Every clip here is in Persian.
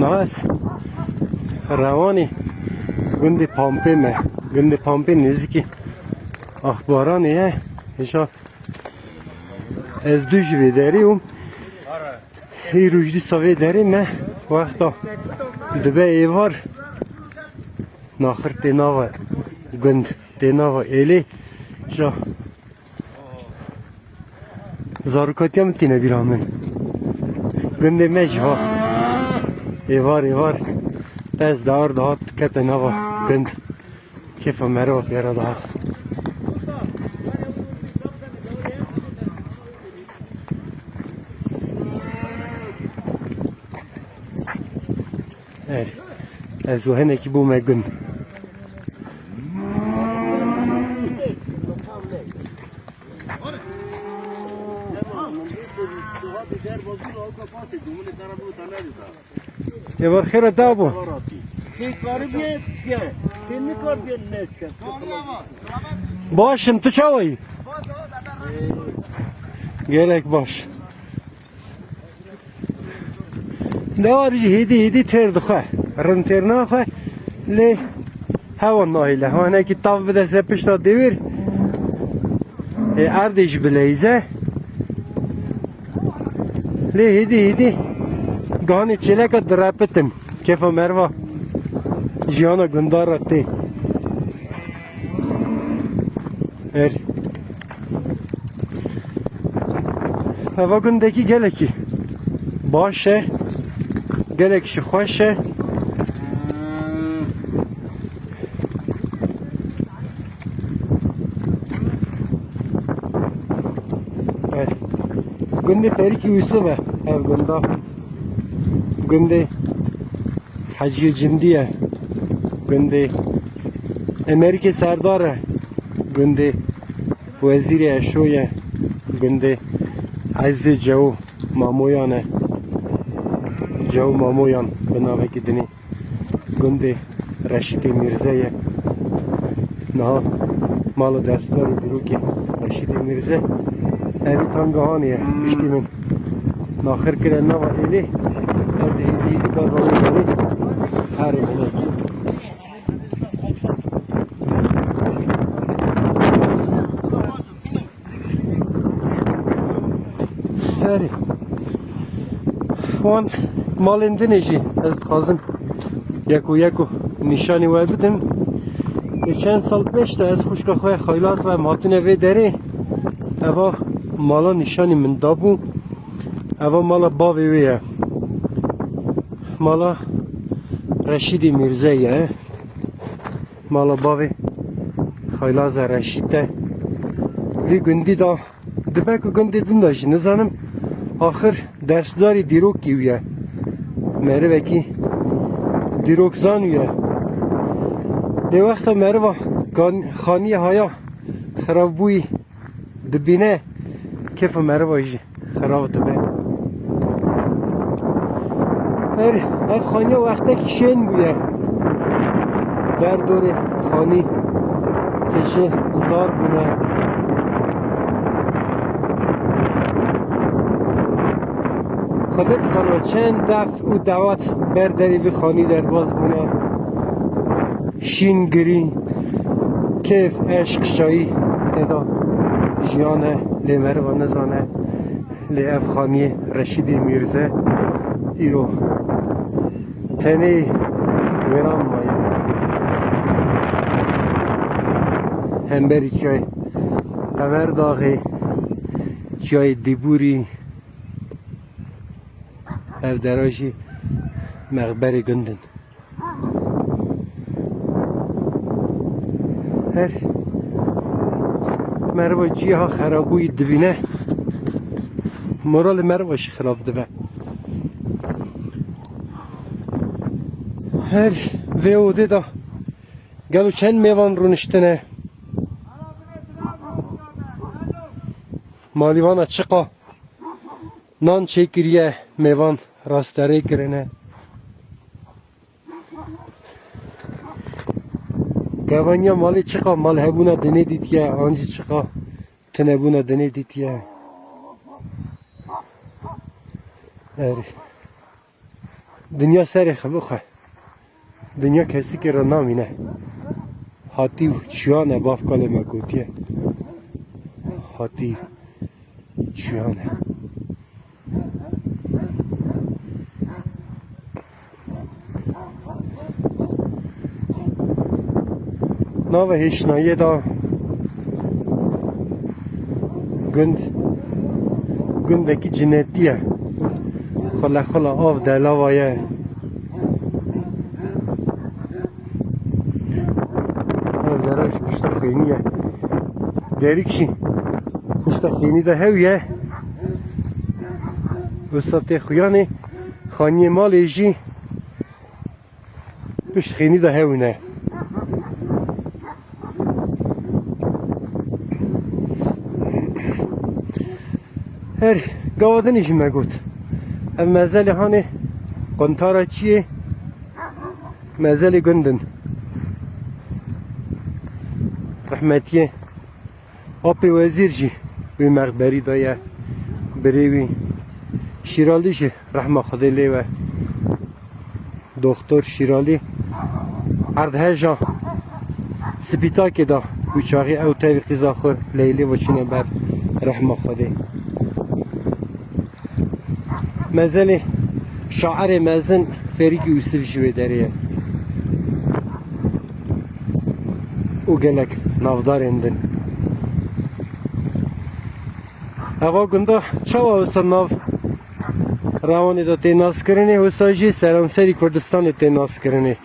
ناس روانی گند پامپه مه گند پامپه نزدیکی اخبارانیه ایشا از دوش ویداریم هی روزی سوی داریم مه وقتا دبه ایوار ناخر تناوه گند تناوه ایلی شا زاروکاتی هم تینه بیرامن گند مش ها ایوار دست دار داد که تناوه گند کیف مرو بیاره داد از وهنه کی بوم گند یه بار خیره دابو باشم تو چاوی گلک باش دارج هیدی تر دخواه رن تر نخواه لی هوا نایله هانه که تاف بده سپش تا دیویر اردش بلیزه لی هیدی گانی چله که درپتم کیف مروا جیانا گندار رتی هوا گندگی گلکی باشه گلکش خوشه گنده تاریکی یوسفه هر گنده گنده حجی جندیه گنده امریکی سرداره گنده وزیر اشویه گنده عز جو مامویانه جو مامویان بناوه که دنی گنده رشید میرزه نه مال دستار دروکی رشید میرزه اوی تانگاهانیه پشتی من ناخر کرن نوا ایلی از ایدی بر باوی داری هر ملکی هری وان مالنده نجی از خازم یکو نشانی وای بدم چند سال پیش از خوشگاه خواه خیلاس و ماتونه وی داره اوا مالا نشانی من دابو اوا مالا باوی ویه مالا رشید میرزه یه مالا باوی خیلاس رشیده وی گندی دا دبکو گندی دنداشی نزانم آخر درسداری دیروکی ویه مره وکی دیروک زانویه دی وقت مره و خانی هایا خراب بوی دبینه کیف مره وایجی خراب دبه هر خانی وقتا که شین بویه در دور خانی تشه زار بونه خدا بزنه چند دفع او دوات برداری و خانی در باز بونه شین گری کیف عشق شایی ادا جیانه لیمر و نزانه لی اف خانی رشید میرزه ایرو تنی ویران مایه همبری چای قبر داغی چای دیبوری اف دراشی مقبر گندن هر مروا جی ها خرابوی دوینه مورال مرواش خراب دبه هر ویوده دا گلو چند میوان رو نشتنه مالیوان چقا نان چکریه میوان راستره کرنه گوانیا مالی چقا مال هبونه دنه دیتیه آنجی چقا تنبونه دنه دیتیه دنیا سر خبخه دنیا کسی که را نامینه هاتی و چیانه باف کاله مگوتیه هاتی چیانه ناو هشنایه دا گندکی جنتیه خلا آف دلاوایه دراش پشتا خینیه دریکشی پشتا خینی ده هویه وسط خویانه خانی مال جی پشت خینی ده هونه هر گوادنیش مگوت ام مزل هانه قنطارا چیه مزل گندن رحمتیه آپی وزیر جی وی مقبری دایه بریوی شیرالی جی رحمه خدا لیوه دکتر شیرالی عرده جا سپیتا که دا وچاقی او تاوی اقتزاخور لیلی و چینه بر رحمه خدا مزل شاعر مزن فریق یوسف جوی داریه او گلک نافدار اندن هوا گنده چاوا وسا ناف روانی دا تیناس کرنه وسا جی سرانسری کردستان تیناس کرنه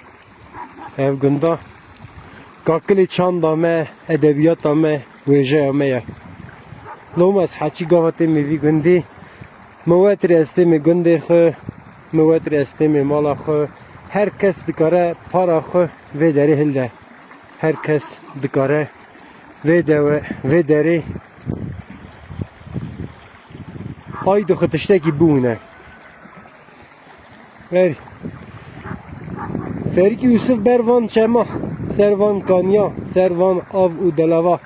او گنده کاکلی چاند آمه ادبیات آمه ویجه آمه لوم از حچی گاوته میوی گندی موتر استیم گنده خو موتر استیم مالا خو هر کس دکاره پارا خو و داره هلده هر کس دکاره و داره های دو خطشته کی بونه وری فرقی یوسف بروان چما سروان کانیا سروان آو او دلوا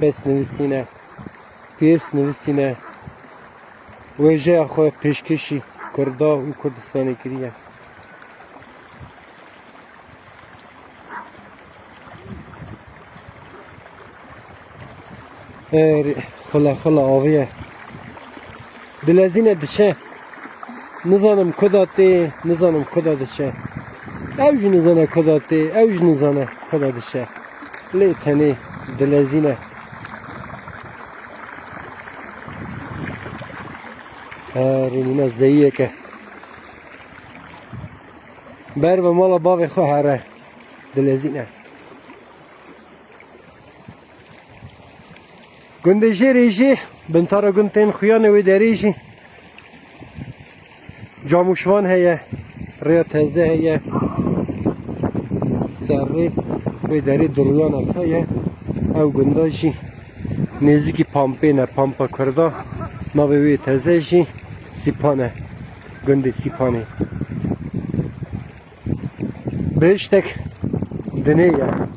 بس نویسینه پیس نویسینه ویژه خو پیشکشی کردا و کردستانی کریه خلا آویه دلزینه دچه نزانم کداته نزانم کدا دچه اوج نزانه کداته اوج نزانه کدا دچه لی تنی دلزینه رینینا زیه که بر و مالا باوی خو هره دلزینه گنده جی ریجی بنتارا گنتین خویانه وی دریجی جاموشوان هیه ریا تزه هیه سری وی دری درویان هیه او گنده جی نزدیکی پامپینه پامپا کرده ناوی وی تزه جی سیپانه گنده سیپانه بهشتک دنیه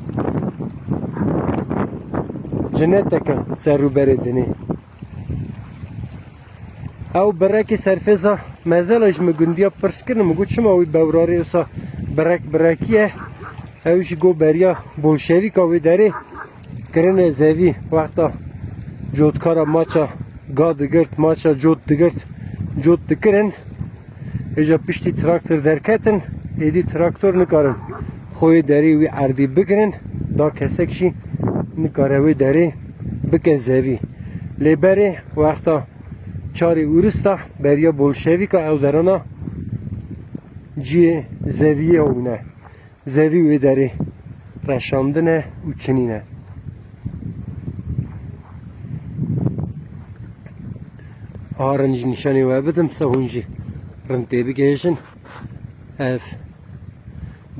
جنتك سر بر دني او برك سرفزا مازالش مگندیا پرس کنم مگو چما وی بوراری وسا برکیه اوش گو بریا بولشویک وی داره کرن زوی وقتا جودکارا ماچا گاد گرت ماچا جود دگرت جود دکرن اجا پشتی تراکتور درکتن ایدی تراکتور نکارن خوی داری وی عردی بگرن دا کسکشی نکاره وی داری بکن زوی لیبری وقتا چاری اورستا بریا بولشویک او درانا جی زویه اونه زوی وی داری رشاندنه و چنینه آرنج نشانی و بدم سهونجی رنتی بگیشن اف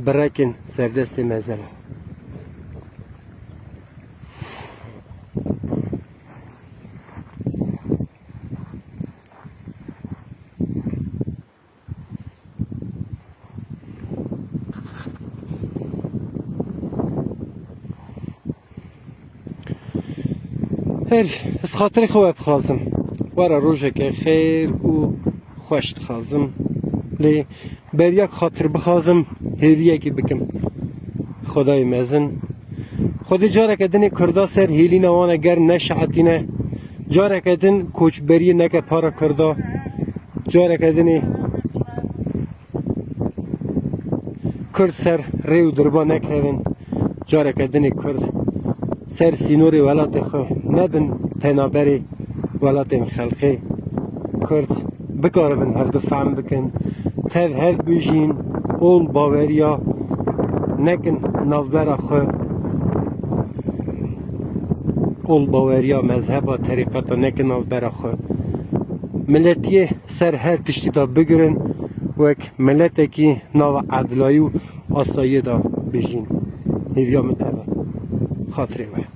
برکن سردست مزله هر از خاطر خواب خازم ورا روزه که خیر و خوش خازم لی بر یک خاطر بخوازم هیویه که بکم خدای مزن خود جاره کدن کردا سر هیلی نوانه گر نشعتینه جاره کدن کوچبری نکه پارا کردا جاره کدن کرد سر ریو دربا نکهون جاره کدن کرد سر سینوری ولات خو نبن پنابری ولات خلقی کرد بکاربن هر دو فهم بکن تف هف بجین اول باوریا نکن نوبر خو اول باوریا مذهب طریقتا نکن نوبر خو ملتی سر هر تشتی دا بگرن وک ملت کی نو عدلایی و آسایی دا بجین هیویا متابه خاطری وی